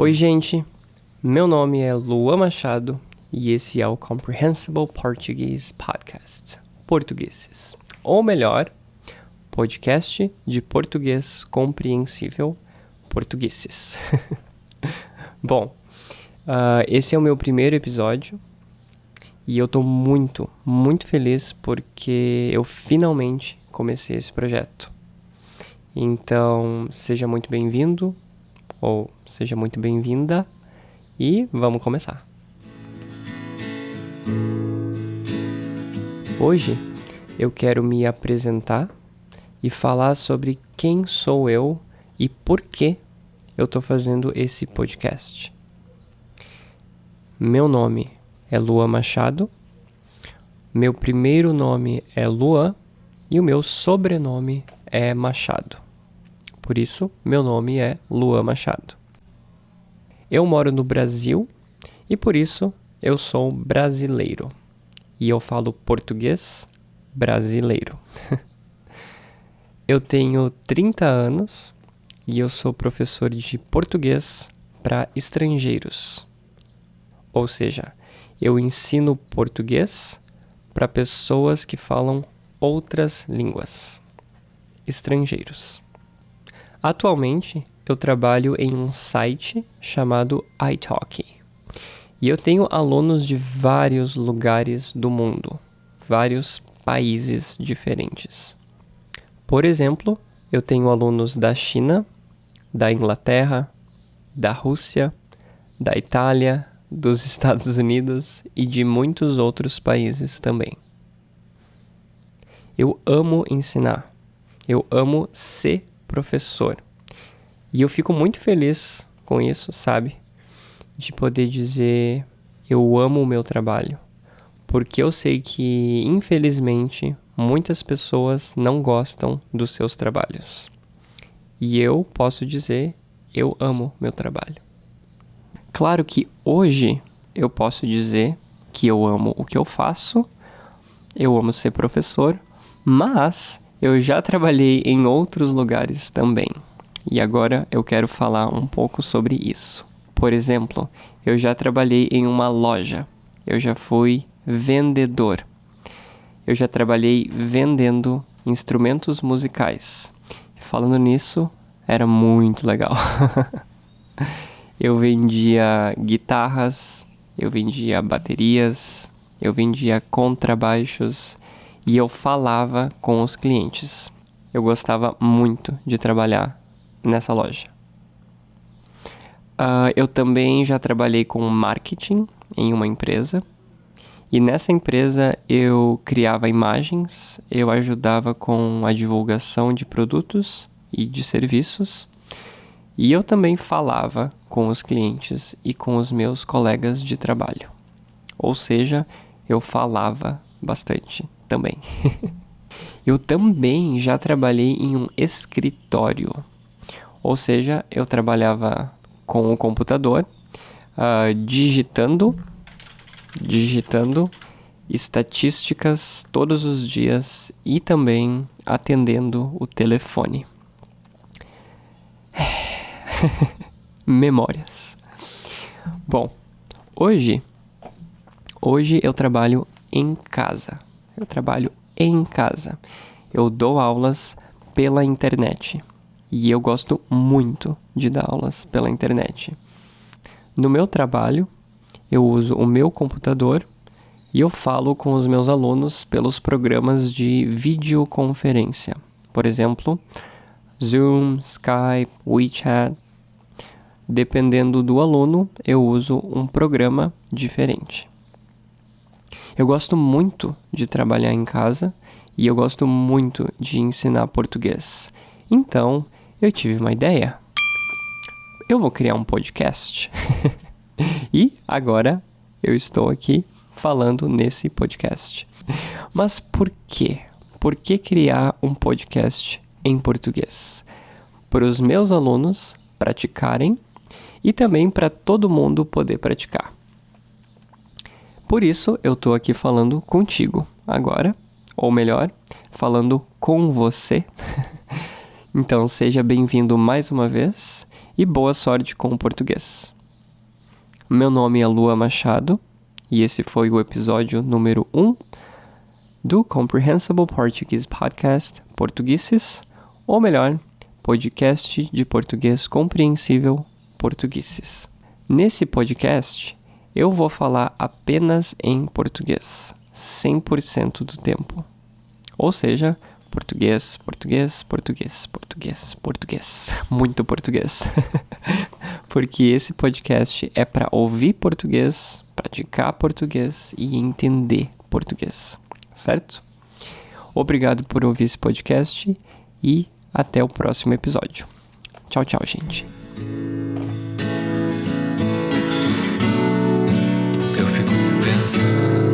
Oi, gente. Meu nome é Luan Machado e esse é o Comprehensible Portuguese Podcast. Portugueses. Ou melhor, podcast de português compreensível portugueses. Bom, esse é o meu primeiro episódio e eu tô muito feliz porque eu finalmente comecei esse projeto. Então, seja muito bem-vindo ou seja muito bem-vinda e vamos começar. Hoje eu quero me apresentar e falar sobre quem sou eu e por que eu tô fazendo esse podcast. Meu nome é Luan Machado, meu primeiro nome é Luan e o meu sobrenome é Machado. Por isso, meu nome é Luan Machado. Eu moro no Brasil e por isso eu sou brasileiro. E eu falo português brasileiro. Eu tenho 30 anos e eu sou professor de português para estrangeiros. Ou seja, eu ensino português para pessoas que falam outras línguas. Estrangeiros. Atualmente, eu trabalho em um site chamado italki. E eu tenho alunos de vários lugares do mundo, vários países diferentes. Por exemplo, eu tenho alunos da China, da Inglaterra, da Rússia, da Itália, dos Estados Unidos e de muitos outros países também. Eu amo ensinar. Eu amo ser professor. E eu fico muito feliz com isso, sabe? De poder dizer eu amo o meu trabalho. Porque eu sei que, infelizmente, muitas pessoas não gostam dos seus trabalhos. E eu posso dizer eu amo meu trabalho. Claro que hoje eu posso dizer que eu amo o que eu faço, eu amo ser professor, mas eu já trabalhei em outros lugares também. E agora eu quero falar um pouco sobre isso. Por exemplo, eu já trabalhei em uma loja. Eu já fui vendedor. Eu já trabalhei vendendo instrumentos musicais. Falando nisso, era muito legal. Eu vendia guitarras, eu vendia baterias, eu vendia contrabaixos e eu falava com os clientes. Eu gostava muito de trabalhar nessa loja. Eu também já trabalhei com marketing em uma empresa. E nessa empresa eu criava imagens, eu ajudava com a divulgação de produtos e de serviços. E eu também falava com os clientes e com os meus colegas de trabalho. Ou seja, eu falava bastante também. Eu também já trabalhei em um escritório. Ou seja, eu trabalhava com o computador, digitando estatísticas todos os dias e também atendendo o telefone. Memórias. Bom, hoje eu trabalho em casa. Eu dou aulas pela internet. E eu gosto muito de dar aulas pela internet. No meu trabalho, eu uso o meu computador e eu falo com os meus alunos pelos programas de videoconferência. Por exemplo, Zoom, Skype, WeChat. Dependendo do aluno, eu uso um programa diferente. Eu gosto muito de trabalhar em casa e eu gosto muito de ensinar português. Então, eu tive uma ideia. Eu vou criar um podcast. E agora eu estou aqui falando nesse podcast. Mas por quê? Por que criar um podcast em português? Para os meus alunos praticarem e também para todo mundo poder praticar. Por isso eu estou aqui falando contigo agora, ou melhor, falando com você. Então seja bem-vindo mais uma vez e boa sorte com o português. Meu nome é Lua Machado e esse foi o episódio número 1 do Comprehensible Portuguese Podcast Portugueses, ou melhor, podcast de português compreensível Portugueses. Nesse podcast, eu vou falar apenas em português, 100% do tempo. Ou seja, português, português, português, português, português, muito português. Porque esse podcast é para ouvir português, praticar português e entender português, certo? Obrigado por ouvir esse podcast e até o próximo episódio. Tchau, tchau, gente. Eu fico pensando